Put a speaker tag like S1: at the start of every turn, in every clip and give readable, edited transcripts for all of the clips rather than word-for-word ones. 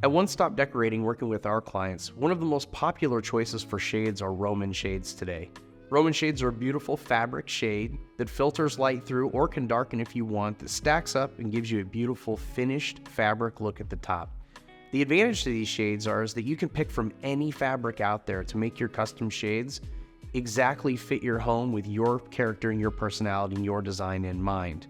S1: At One Stop Decorating, working with our clients, one of the most popular choices for shades are Roman shades today. Roman shades are a beautiful fabric shade that filters light through or can darken if you want, that stacks up and gives you a beautiful finished fabric look at the top. The advantage to these shades is that you can pick from any fabric out there to make your custom shades exactly fit your home with your character and your personality and your design in mind.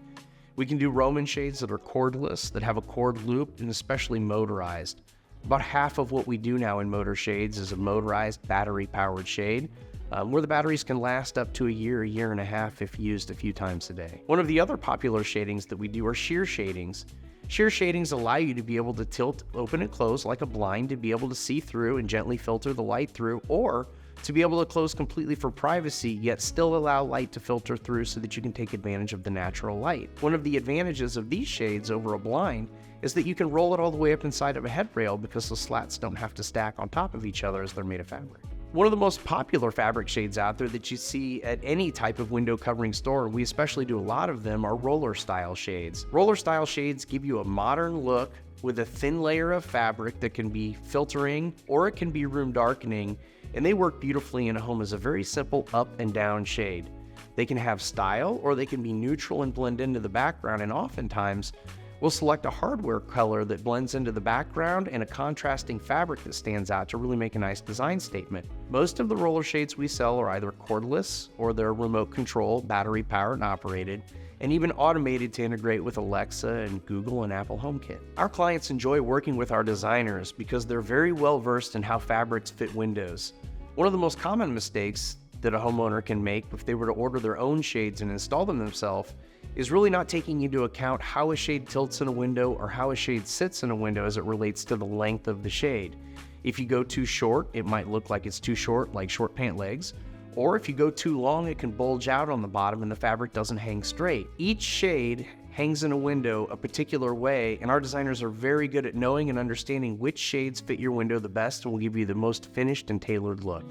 S1: We can do Roman shades that are cordless, that have a cord loop, and especially motorized. About half of what we do now in motor shades is a motorized battery-powered shade, where the batteries can last up to a year and a half if used a few times a day. One of the other popular shadings that we do are sheer shadings. Sheer shadings allow you to be able to tilt, open and close like a blind to be able to see through and gently filter the light through, or to be able to close completely for privacy, yet still allow light to filter through so that you can take advantage of the natural light. One of the advantages of these shades over a blind is that you can roll it all the way up inside of a headrail because the slats don't have to stack on top of each other as they're made of fabric. One of the most popular fabric shades out there that you see at any type of window covering store, we especially do a lot of them, are roller style shades. Roller style shades give you a modern look with a thin layer of fabric that can be filtering or it can be room darkening, and they work beautifully in a home as a very simple up and down shade. They can have style or they can be neutral and blend into the background, and oftentimes we'll select a hardware color that blends into the background and a contrasting fabric that stands out to really make a nice design statement. Most of the roller shades we sell are either cordless or they're remote control, battery powered and operated, and even automated to integrate with Alexa and Google and Apple HomeKit. Our clients enjoy working with our designers because they're very well versed in how fabrics fit windows. One of the most common mistakes that a homeowner can make if they were to order their own shades and install them themselves is really not taking into account how a shade tilts in a window or how a shade sits in a window as it relates to the length of the shade. If you go too short, it might look like it's too short, like short pant legs. Or if you go too long, it can bulge out on the bottom and the fabric doesn't hang straight. Each shade hangs in a window a particular way, and our designers are very good at knowing and understanding which shades fit your window the best and will give you the most finished and tailored look.